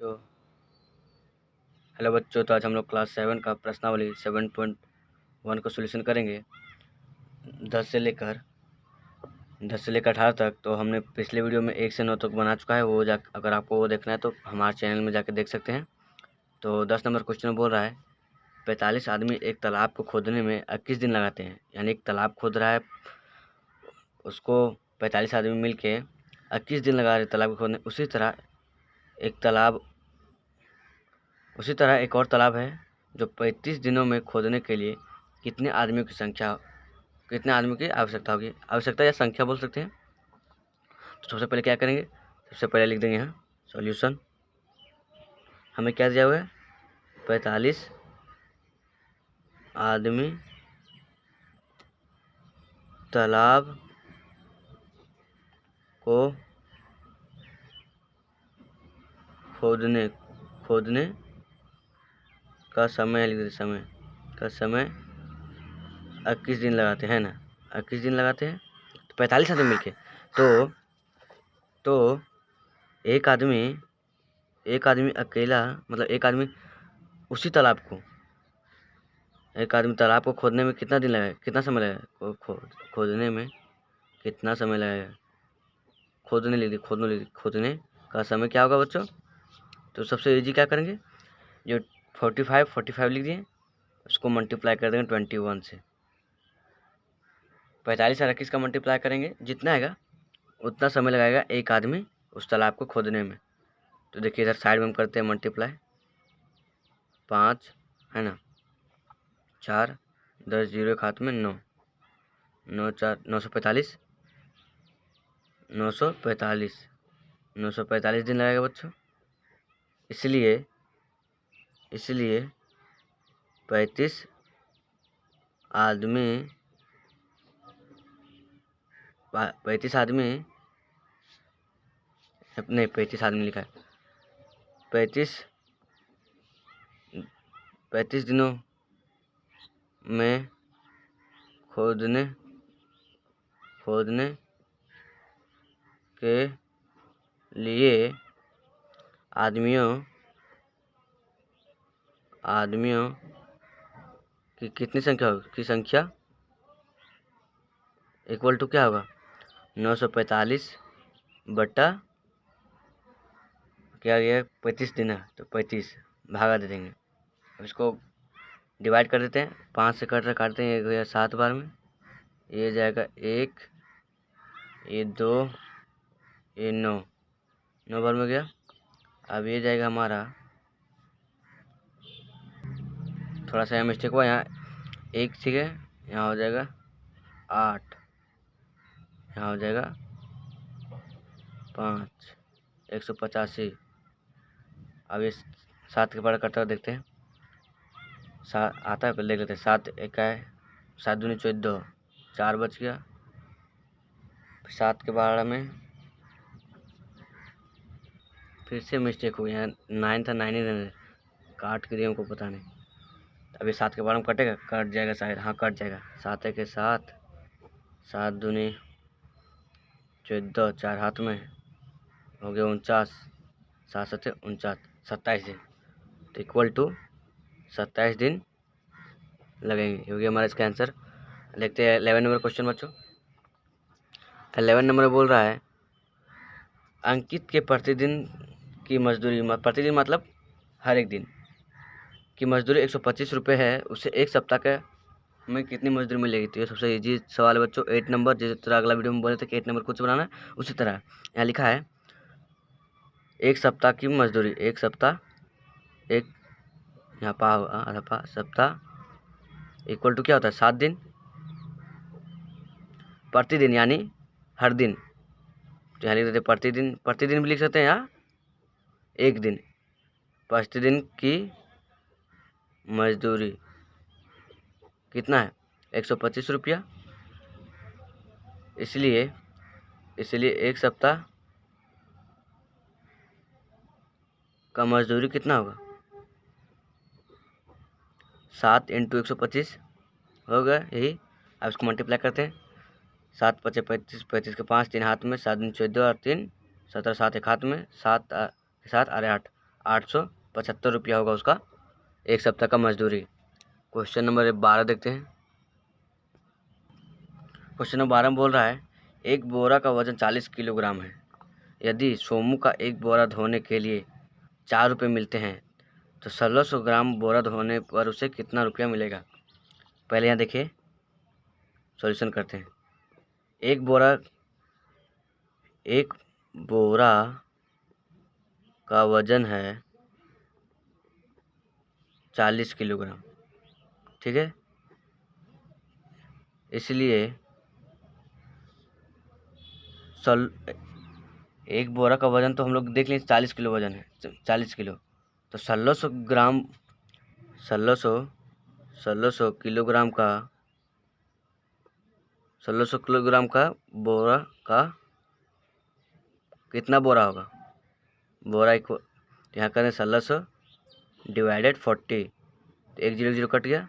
तो हेलो बच्चों, तो आज हम लोग क्लास 7 का प्रश्नावली 7.1 का सॉल्यूशन करेंगे 10 से लेकर 18 तक। तो हमने पिछले वीडियो में 1 से 9 तक बना चुका है। वो अगर आपको वो देखना है तो हमारे चैनल में जाकर देख सकते हैं। तो 10 नंबर क्वेश्चन बोल रहा है 45 आदमी एक तालाब को खोदने में 21 दिन लगाते हैं। यानी एक तालाब खोद रहा है, उसको 45 आदमी मिल के 21 दिन लगा रहे तालाब को खोदने। उसी तरह एक और तालाब है जो 35 दिनों में खोदने के लिए कितने आदमियों की आवश्यकता होगी। आवश्यकता या संख्या बोल सकते हैं। तो सबसे पहले क्या करेंगे, सबसे पहले लिख देंगे यहाँ सॉल्यूशन। हमें क्या दिया हुआ है, 45 आदमी तालाब को खोदने का समय लिख देते, समय 21 दिन लगाते हैं ना, 21 दिन लगाते हैं। तो 45 आदमी मिलके तो एक आदमी अकेला, मतलब एक आदमी तालाब को खोदने में कितना दिन लगेगा, कितना समय लगेगा, खोदने में कितना समय लगेगा। खोदने का समय क्या होगा बच्चों। तो सबसे इजी क्या करेंगे, जो 45 लिख दिए, उसको मल्टीप्लाई कर देंगे 21 से। 45 और 21 का मल्टीप्लाई करेंगे, जितना आएगा उतना समय लगाएगा एक आदमी उस तालाब को खोदने में। तो देखिए इधर साइड में हम करते हैं मल्टीप्लाई, 5 है ना, 4 10 जीरो एक हाथ में 9 9 4 945 945 दिन लगेगा बच्चों। इसलिए 35 आदमी नहीं, 35 आदमी लिखा है, 35 दिनों में खोदने के लिए आदमियों की कितनी संख्या होगी, इक्वल टू क्या होगा, 945 बटा क्या गया 35 दिन है, तो 35 भागा दे देंगे। अब इसको डिवाइड कर देते हैं, 5 से काटते हैं, 1 गया 7 बार में, ये जाएगा 1, ये 2, ये 9 बार में गया। अब ये जाएगा हमारा, थोड़ा सा मिस्टेक हुआ यहाँ, 1 ठीक है, यहाँ हो जाएगा 8, यहाँ हो जाएगा 5, 185। अब ये 7 के बड़ा करता हुआ देखते हैं, 7 आता है, पहले देख लेते हैं। 7 एक है, 7 दूनी 14, 4 बच गया। 7 के बारह में फिर से मिस्टेक हुई, यहाँ 9 था, 9 ही रहने, काट के दिया, हमको पता नहीं। अभी 7 के बारह में कटेगा, कट जाएगा शायद, हाँ कट जाएगा। 7 एक 7, 7 दूनी 14, 4 हाथ में हो गया 49, 7 7 49, 27 दिन। तो इक्वल टू 27 दिन लगेंगे, हो गया हमारा इसका आंसर। देखते हैं 11 नंबर क्वेश्चन बच्चों। 11 नंबर बोल रहा है अंकित के प्रतिदिन की मजदूरी, प्रतिदिन मतलब हर एक दिन की मजदूरी 125 रुपये है, उसे एक सप्ताह का में कितनी मजदूरी मिलेगी। तो ये सबसे इजी सवाल है बच्चों। 8 नंबर, जिस तरह अगला वीडियो में बोले थे कि 8 नंबर कुछ बनाना है, उसी तरह यहाँ लिखा है एक सप्ताह की मजदूरी, एक सप्ताह, एक यहाँ आधा सप्ताह इक्वल टू क्या होता है 7 दिन, प्रतिदिन यानी हर दिन। तो यहाँ लिख देते प्रतिदिन भी लिख सकते हैं, यहाँ एक दिन, प्रतिदिन की मजदूरी कितना है 125 रुपया। इसलिए एक सप्ताह का मजदूरी कितना होगा, 7 इंटू 125 होगा यही। अब इसको मल्टीप्लाई करते हैं, 7 5 35, 35 के 5, 3 हाथ में, 7 दिन 14 और 3 17, 7 एक हाथ में, 7 7 और 8 875 रुपया होगा उसका एक सप्ताह का मजदूरी। क्वेश्चन नंबर 12 देखते हैं। क्वेश्चन नंबर 12 में बोल रहा है एक बोरा का वजन 40 किलोग्राम है। यदि सोमू का एक बोरा धोने के लिए 4 रुपये मिलते हैं तो 1600 ग्राम बोरा धोने पर उसे कितना रुपया मिलेगा। पहले यहाँ देखिए, सॉल्यूशन करते हैं। एक बोरा का वजन है 40 किलोग्राम, ठीक है। इसलिए एक बोरा का वजन तो हम लोग देख लें 40 किलो वजन है, 40 किलो, तो 1600 ग्राम 1600 किलोग्राम का 1600 किलोग्राम का बोरा का कितना बोरा होगा। बोरा इक्वल यहाँ करें 1600 डिवाइडेड 40, तो 1 0 0 कट गया,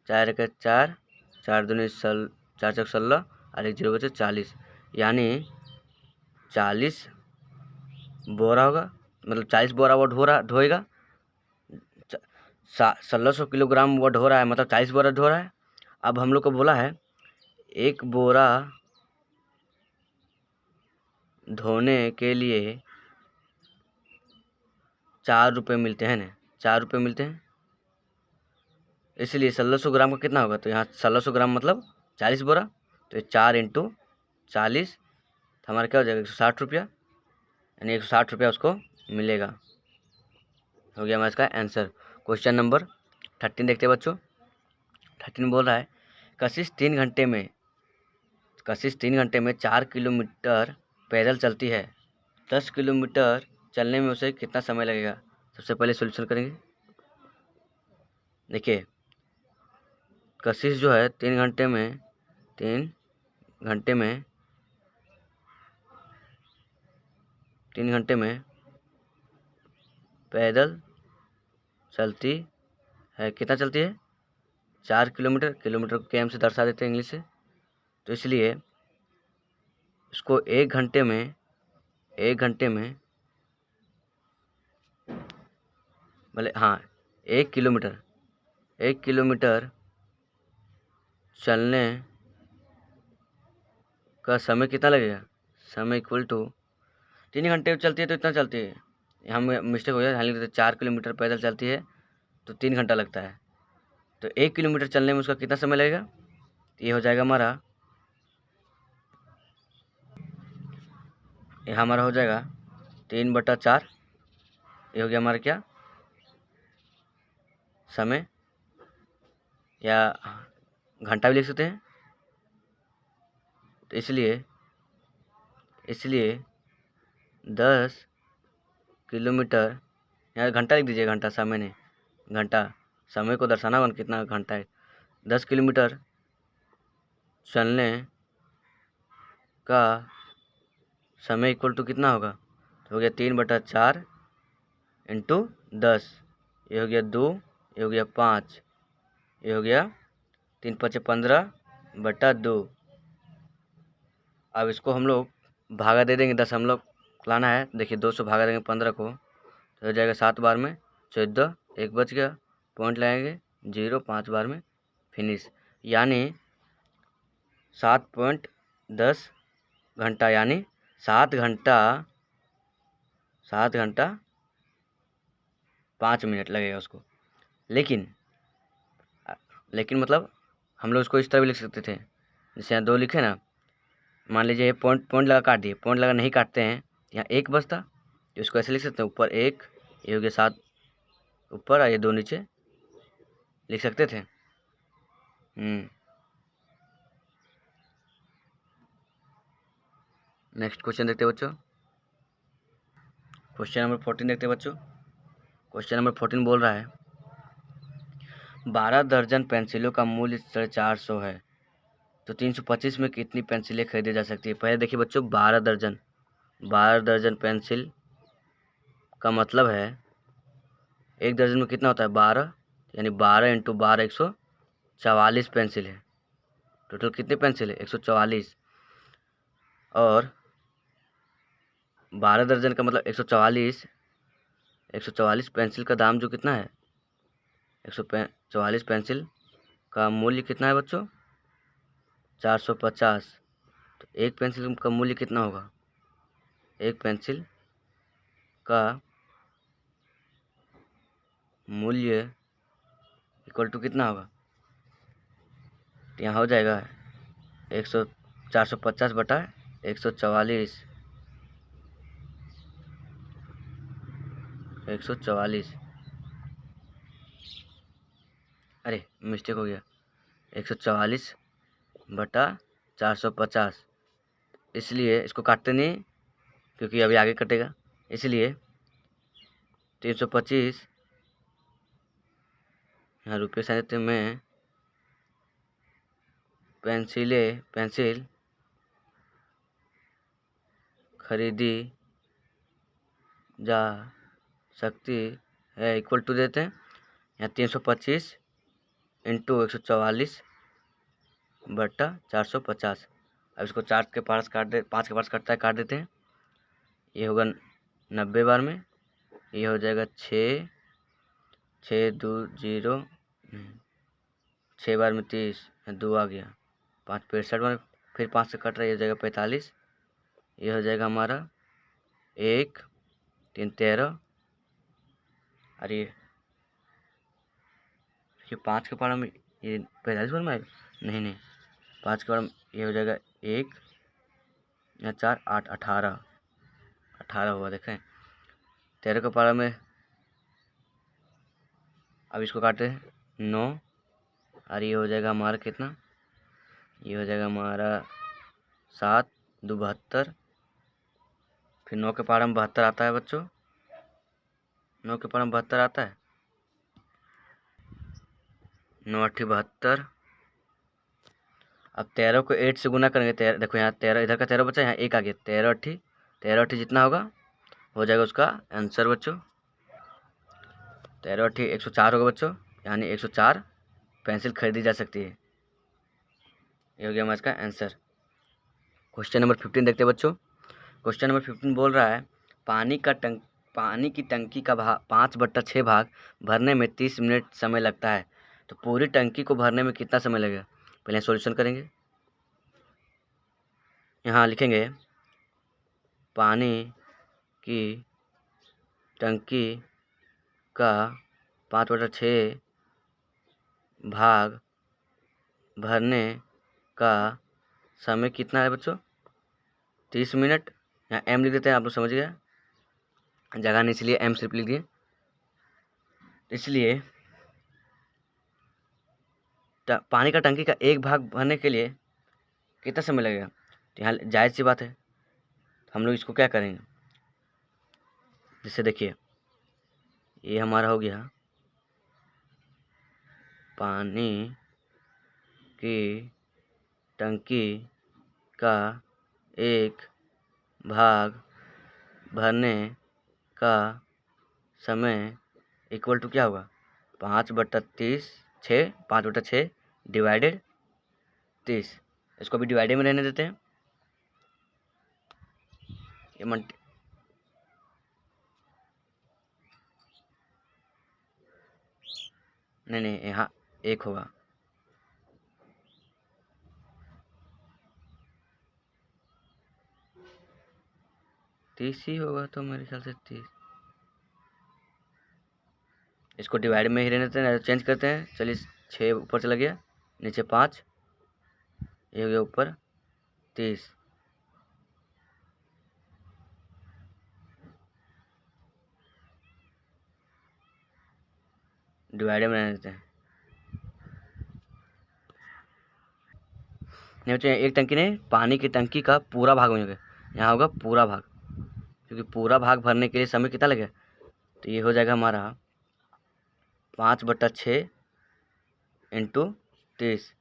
4 1 4, 4 दूनी 4 4 16 और 1 0 बचे 40, यानी 40 बोरा होगा, मतलब 40 बोरा वो ढोएगा। 1600 किलोग्राम वो ढो रहा है, मतलब 40 बोरा ढो रहा है। अब हम लोग को बोला है एक बोरा धोने के लिए 4 रुपये मिलते हैं ना, 4 रुपये मिलते हैं, इसलिए 1600 ग्राम का कितना होगा। तो यहाँ 1600 ग्राम मतलब 40 बोरा, तो 4 × 40 तो हमारा क्या हो जाएगा 160 रुपया, यानी 160 रुपया उसको मिलेगा। हो गया हमारा इसका आंसर। क्वेश्चन नंबर 13 देखते हैं बच्चों। 13 बोल रहा है कशिश 3 घंटे में 4 किलोमीटर पैदल चलती है, 10 किलोमीटर चलने में उसे कितना समय लगेगा। सबसे पहले सॉल्यूशन करेंगे। देखिए कशिश जो है 3 घंटे में पैदल चलती है, कितना चलती है 4 किलोमीटर, किलोमीटर को km से दर्शा देते हैं इंग्लिश से, तो इसलिए इसको 1 घंटे में भले हाँ 1 किलोमीटर चलने का समय कितना लगेगा। समय इक्वल टू 3 घंटे चलती है तो इतना चलती है, यहाँ में मिस्टेक हो जाए, हालांकि 4 किलोमीटर पैदल चलती है तो 3 घंटा लगता है, तो 1 किलोमीटर चलने में उसका कितना समय लगेगा। ये हो जाएगा हमारा, यहाँ हमारा हो जाएगा 3/4, ये हो गया हमारा क्या समय, या घंटा भी लिख सकते हैं। तो इसलिए 10 किलोमीटर, यहाँ घंटा लिख दीजिए, घंटा समय नहीं, घंटा समय को दर्शाना होगा कितना घंटा है। 10 किलोमीटर चलने का समय इक्वल टू कितना होगा, तो हो गया 3/4 × 10, ये हो गया 2, ये हो गया 5, ये हो गया 3 × 5 = 15/2। अब इसको हम लोग भागा दे देंगे, 10 हम लोग लाना है। देखिए 200 भागा देंगे 15 को, तो हो जाएगा 7 बार में 14, 1 बच गया, पॉइंट लगाएंगे 0, 5 बार में फिनिश, यानी 7.10 घंटा, यानी 7 घंटा 5 मिनट लगेगा उसको। लेकिन मतलब हम लोग उसको इस तरह भी लिख सकते थे, जैसे यहाँ 2 लिखे ना, मान लीजिए पॉइंट लगा काट दिए, पॉइंट लगा नहीं काटते हैं, यहाँ 1 बचता, तो इसको ऐसे लिख सकते हैं, ऊपर 1, ये हो गया 7 ऊपर और ये 2 नीचे लिख सकते थे। नेक्स्ट क्वेश्चन देखते हैं बच्चों। क्वेश्चन नंबर 14 देखते हैं बच्चों। क्वेश्चन नंबर 14 बोल रहा है 12 दर्जन पेंसिलों का मूल्य 450 है, तो 325 में कितनी पेंसिलें खरीदी जा सकती है। पहले देखिए बच्चों 12 दर्जन पेंसिल का मतलब है एक दर्जन में कितना होता है 12, यानी 12 × 12 144 पेंसिल है। टोटल कितनी पेंसिल है 144, और 12 दर्जन का मतलब 144 144 पेंसिल का दाम जो कितना है, 144 पेंसिल का मूल्य कितना है बच्चों, 450। तो एक पेंसिल का मूल्य कितना होगा, एक पेंसिल का मूल्य इक्वल टू कितना होगा, तो यहाँ हो जाएगा 450 बटा 144, 144, अरे मिस्टेक हो गया, 144 बटा 450, इसलिए इसको काटते नहीं क्योंकि अभी आगे कटेगा, इसलिए 325 यहाँ रुपये साहित्य में पेंसिल खरीदी जा सकती है इक्वल टू देते हैं यहाँ 325 इंटू 144 बटा 450। अब इसको 4 के पास काट दे, 5 के पास कटता है, काट देते हैं, ये होगा 90 बार में, ये हो जाएगा 6 6 2 0, 6 बार में 30, 2 आ गया, 5 65 बार, फिर 5 से कट रहा है, ये हो जाएगा 45, ये हो जाएगा हमारा 1 3 13, अरे ये 5 के पारा में ये 45 बार में आएगा, नहीं 5 के पारा में ये हो जाएगा 1 या 4 8 18 18 हुआ, देखें 13 के पारा में, अब इसको काटते हैं 9, और ये हो जाएगा हमारा कितना, ये हो जाएगा हमारा 7 2 72, फिर 9 के पारा में 72 आता है बच्चों, 9 के पारा में 72 आता है, 9 8 72, अब 13 को 8 से गुना करेंगे, 13 देखो यहाँ 13 इधर का 13 बचा, यहाँ 1 आ गया, 13 8 जितना होगा हो जाएगा उसका आंसर बच्चों, 13 8 104 होगा बच्चों, यानी 104 पेंसिल खरीदी जा सकती है, ये हो गया हमारा इसका आंसर। क्वेश्चन नंबर 15 देखते हैं बच्चों। क्वेश्चन नंबर 15 बोल रहा है पानी की टंकी का 5/6 भाग भरने में 30 मिनट समय लगता है, तो पूरी टंकी को भरने में कितना समय लगेगा। पहले सॉल्यूशन करेंगे, यहाँ लिखेंगे पानी की टंकी का 5/6 भाग भरने का समय कितना है बच्चों, 30 मिनट, यहाँ एम लिख देते हैं, आप लोग समझ गया, जगह नहीं इसलिए एम सिर्फ लिख दिए, इसलिए पानी का टंकी का एक भाग भरने के लिए कितना समय लगेगा, तो यहाँ जायज़ सी बात है, हम लोग इसको क्या करेंगे, जैसे देखिए ये हमारा हो गया पानी की टंकी का एक भाग भरने का समय इक्वल टू क्या होगा, 5/6 डिवाइडेड 30, इसको भी डिवाइडेड में रहने देते हैं, ये नहीं यहाँ 1 होगा, तीस ही होगा, तो मेरे ख्याल से 30, इसको डिवाइड में ही रहने देते हैं, चेंज करते हैं, चलिए 6 ऊपर चला गया, नीचे 5, ये हो गया ऊपर 30, डिवाइड में रहने देते हैं, नहीं बच्चों एक टंकी नहीं, पानी की टंकी का पूरा भाग होगा, यहाँ होगा पूरा भाग, क्योंकि पूरा भाग भरने के लिए समय कितना लगेगा, तो ये हो जाएगा हमारा 5/6 इंटू 30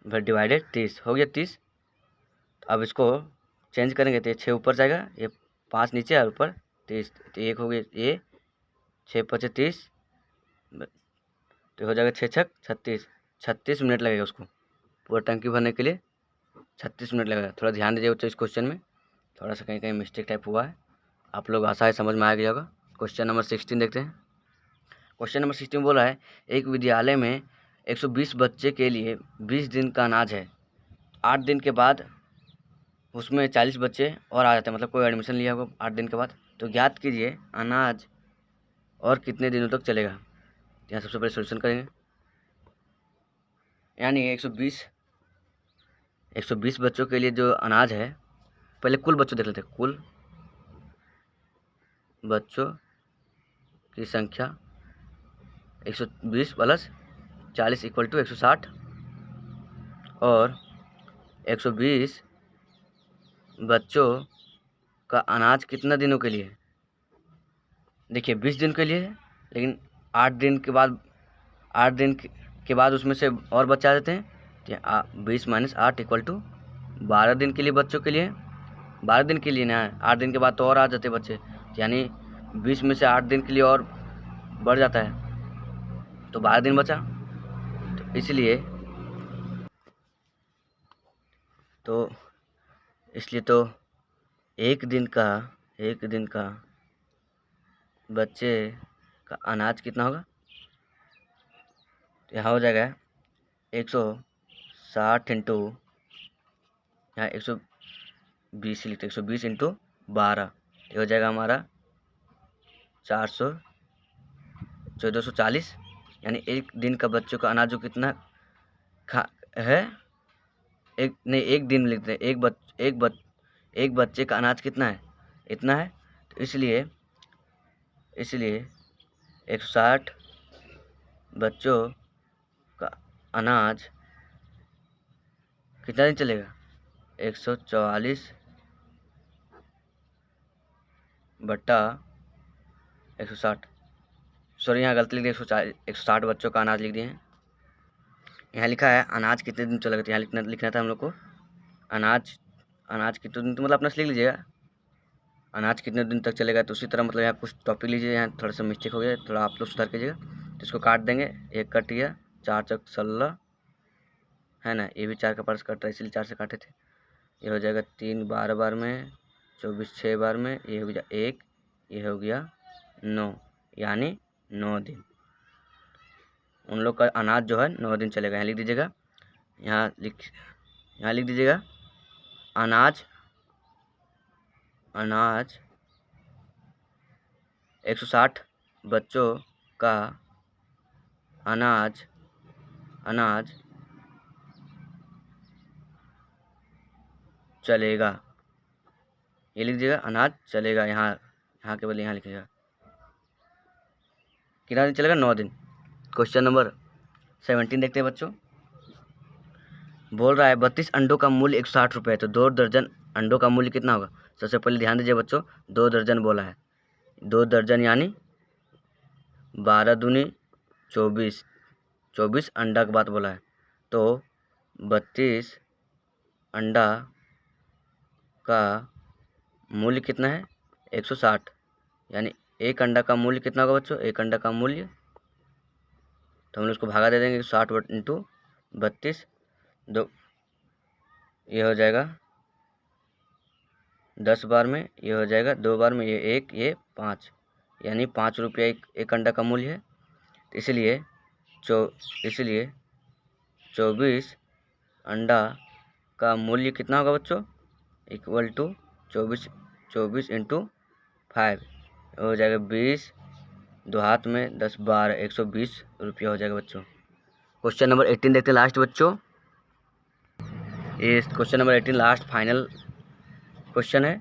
डिवाइडेड 30 हो गया 30, अब इसको चेंज करेंगे तो ये 6 ऊपर जाएगा, ये 5 नीचे और ऊपर 30, तो 1 हो गया, ये 6 5 30, तो हो जाएगा 6 6 36, 36 मिनट लगेगा उसको पूरा टंकी भरने के लिए, 36 मिनट लगेगा, थोड़ा ध्यान दीजिए बच्चों इस क्वेश्चन में, थोड़ा सा कहीं कहीं मिस्टेक टाइप हुआ है, आप लोग आशा है समझ में आ गया होगा। क्वेश्चन नंबर 16 देखते हैं। क्वेश्चन नंबर 16 बोला है एक विद्यालय में 120 बच्चे के लिए 20 दिन का अनाज है, 8 दिन के बाद उसमें 40 बच्चे और आ जाते हैं, मतलब कोई एडमिशन लिया होगा 8 दिन के बाद, तो ज्ञात कीजिए अनाज और कितने दिनों तक चलेगा। यहाँ सबसे पहले सोल्यूशन करेंगे, यानी 120 बच्चों के लिए जो अनाज है, पहले कुल बच्चों देख लेते हैं। कुल बच्चों की संख्या 120 प्लस 40 इक्वल टू 160, और 120 बच्चों का अनाज कितना दिनों के लिए है। देखिए 20 दिन के लिए है, लेकिन 8 दिन के बाद उसमें से और बच्चे आ जाते हैं, तो 20 माइनस 8 इक्वल टू 12 दिन के लिए बच्चों के लिए, 12 दिन के लिए ना, 8 दिन के बाद तो और आ जाते बच्चे, यानी 20 में से 8 दिन के लिए और बढ़ जाता है, तो 12 दिन बचा। तो इसलिए तो एक दिन का बच्चे का अनाज कितना होगा, तो यहाँ हो जाएगा 160 इंटू, यहाँ 120 लिखते, 120 इंटू 12, ये हो जाएगा हमारा 1440, यानी एक दिन का बच्चों का अनाज जो कितना खा है, एक दिन लिखते हैं, एक बच्चे का अनाज कितना है, इतना है, तो इसलिए 160 बच्चों का अनाज कितना दिन चलेगा, 144 बट्टा 160, सॉरी यहाँ गलती लिख दी, 160 बच्चों का अनाज लिख दिए हैं। यहाँ लिखा है अनाज कितने दिन चलेगा, तो यहाँ लिखना था हम लोग को अनाज कितने दिन, तो मतलब अपना से लिख लीजिएगा अनाज कितने दिन तक चलेगा। तो उसी तरह मतलब यहाँ कुछ टॉपिक लीजिए, यहाँ थोड़ा सा मिस्टेक हो गया, थोड़ा आप लोग सुधार कीजिएगा। तो इसको काट देंगे, एक कट गया, 4 चक 16 है ना, ये भी 4 का पार्स कट रहा है, इसलिए 4 से काटे थे। ये हो जाएगा 3 12 बार में, 24 6 बार में, ये हो गया 1, ये हो गया 9, यानी 9 दिन उन लोग का अनाज जो है 9 दिन चलेगा। यहाँ लिख दीजिएगा, यहाँ लिख दीजिएगा अनाज 160 बच्चों का अनाज चलेगा, ये लिख दीजिएगा अनाज चलेगा, यहाँ के बदले यहाँ लिखिएगा कितना दिन चलेगा, 9 दिन। क्वेश्चन नंबर 17 देखते हैं बच्चों। बोल रहा है 32 अंडों का मूल्य 160 रुपये है, तो 2 दर्जन अंडों का मूल्य कितना होगा। सबसे पहले ध्यान दीजिए बच्चों, 2 दर्जन बोला है, 2 दर्जन यानी 12 दूनी 24 अंडा की बात बोला है, तो 32 अंडा का मूल्य कितना है, 160, यानी एक अंडा का मूल्य कितना होगा बच्चों, एक अंडा का मूल्य, तो हम लोग उसको भागा दे देंगे 60 इंटू 32, दो ये हो जाएगा 10 बार में, ये हो जाएगा 2 बार में, ये 1 ये 5, यानी 5 रुपया एक अंडा का मूल्य है। तो इसलिए 24 अंडा का मूल्य कितना होगा बच्चों, इक्वल टू 24 इंटू 5, हो जाएगा 20, 2 हाथ में 10 12, 120 रुपया हो जाएगा बच्चों। क्वेश्चन नंबर 18 देखते हैं लास्ट बच्चों। ये question number 18 last final question है,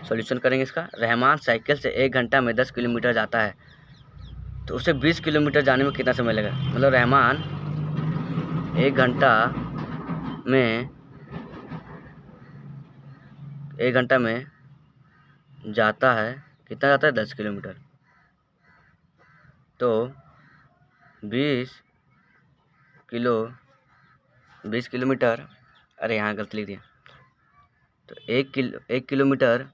सॉल्यूशन करेंगे इसका। रहमान साइकिल से 1 घंटा में 10 किलोमीटर जाता है, तो उसे 20 किलोमीटर जाने में कितना समय लगेगा। मतलब रहमान 1 घंटा में जाता है, कितना जाता है, 10 किलोमीटर, तो 20 किलोमीटर, अरे यहाँ गलती लिख दिया, तो 1 किलोमीटर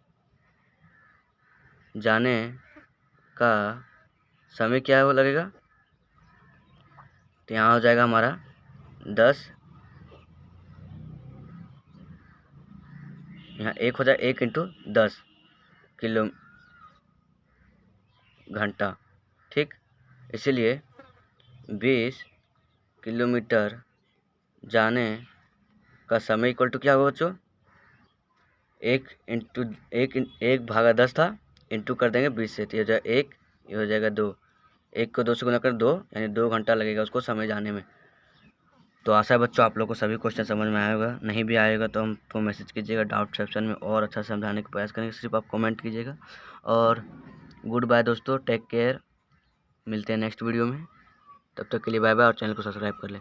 जाने का समय क्या वो लगेगा, तो यहाँ हो जाएगा हमारा 10 यहाँ 1 हो जाए 1 इंटू 10 किलो घंटा, ठीक। इसीलिए 20 किलोमीटर जाने का समय इक्वल टू क्या होगा बच्चों, 1 भागा 10 था, इंटू कर देंगे 20 से, तो ये हो जाएगा 1, ये हो जाएगा 2, 1 को 2 से गुना कर 2, यानी 2 घंटा लगेगा उसको समय जाने में। तो आशा है बच्चों आप लोग को सभी क्वेश्चन समझ में आया होगा। नहीं भी आएगा तो हमको मैसेज कीजिएगा, डाउट सेक्शन में और अच्छा समझाने का प्रयास करेंगे, सिर्फ आप कमेंट कीजिएगा। और गुड बाय दोस्तों, टेक केयर, मिलते हैं नेक्स्ट वीडियो में। तब तक के लिए बाय बाय, और चैनल को सब्सक्राइब कर लें।